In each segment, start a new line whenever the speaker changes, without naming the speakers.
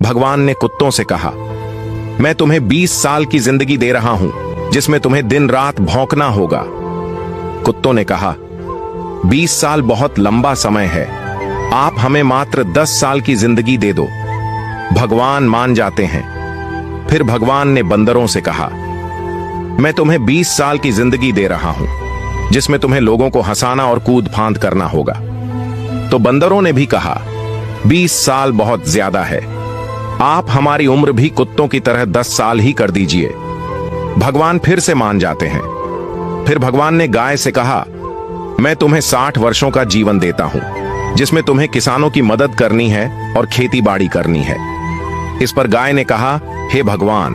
भगवान ने कुत्तों से कहा, मैं तुम्हें 20 साल की जिंदगी दे रहा हूं, जिसमें तुम्हें दिन रात भौंकना होगा। कुत्तों ने कहा, 20 साल बहुत लंबा समय है, आप हमें मात्र 10 साल की जिंदगी दे दो। भगवान मान जाते हैं। फिर भगवान ने बंदरों से कहा, मैं तुम्हें 20 साल की जिंदगी दे रहा हूं, जिसमें तुम्हें लोगों को हंसाना और कूद फांद करना होगा। तो बंदरों ने भी कहा, 20 साल बहुत ज्यादा है, आप हमारी उम्र भी कुत्तों की तरह 10 साल ही कर दीजिए। भगवान फिर से मान जाते हैं। फिर भगवान ने गाय से कहा, मैं तुम्हें 60 वर्षों का जीवन देता हूं, जिसमें तुम्हें किसानों की मदद करनी है और खेती बाड़ी करनी है। इस पर गाय ने कहा, हे भगवान,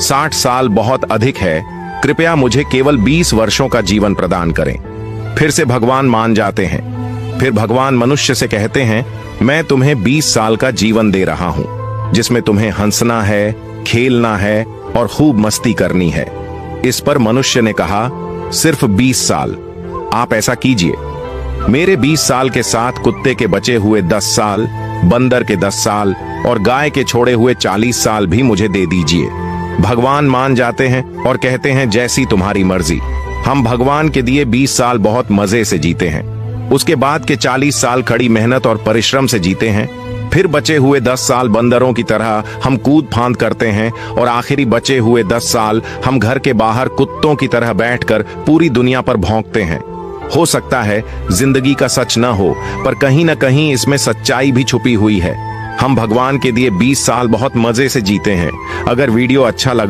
60 साल बहुत अधिक है, कृपया मुझे केवल 20 वर्षों का जीवन प्रदान करें। फिर से भगवान मान जाते हैं। फिर भगवान मनुष्य से कहते हैं, मैं तुम्हें 20 साल का जीवन दे रहा हूं, जिसमें तुम्हें हंसना है, खेलना है और खूब मस्ती करनी है। इस पर मनुष्य ने कहा, सिर्फ 20 साल, आप ऐसा कीजिए, मेरे 20 साल के साथ कुत्ते के बचे हुए 10 साल, बंदर के 10 साल और गाय के छोड़े हुए 40 साल भी मुझे दे दीजिए। भगवान मान जाते हैं और कहते हैं, जैसी तुम्हारी मर्जी। हम भगवान के दिए 20 साल बहुत मजे से जीते हैं। उसके बाद के 40 साल कड़ी मेहनत और परिश्रम से जीते हैं। फिर बचे हुए 10 साल बंदरों की तरह हम कूद फांद करते हैं और आखिरी बचे हुए 10 साल हम घर के बाहर कुत्तों की तरह बैठकर पूरी दुनिया पर भौंकते हैं। हो सकता है जिंदगी का सच न हो, पर कहीं न कहीं इसमें सच्चाई भी छुपी हुई है। हम भगवान के दिए 20 साल बहुत मजे से जीते हैं। अगर वीडियो अच्छा लगा